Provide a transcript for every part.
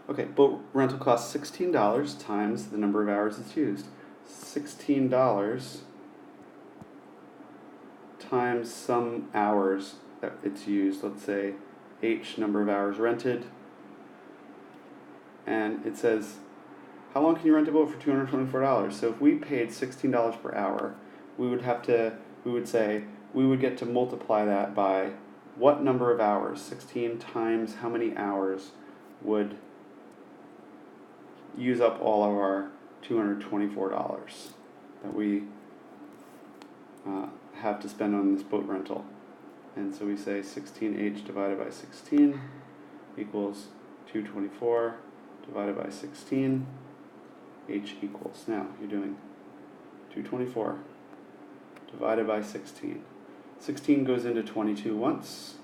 Okay, boat rental costs $16 times the number of hours it's used. $16 times some hours that it's used. Let's say H number of hours rented. And it says, how long can you rent a boat for $224? So if we paid $16 per hour, we would get to multiply that by what number of hours? 16 times how many hours would use up all of our $224 that we have to spend on this boat rental. And so we say 16H divided by 16 equals 224 divided by 16. H equals, now you're doing 224 divided by 16. 16 goes into 22 once.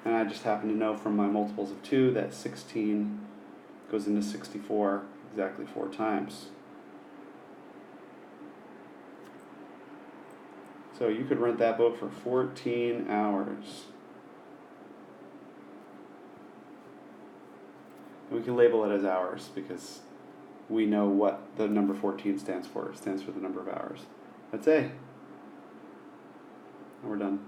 And I just happen to know from my multiples of 2 that 16 goes into 64 exactly 4 times. So you could rent that boat for 14 hours. We can label it as hours because we know what the number 14 stands for. It stands for the number of hours. That's A. And we're done.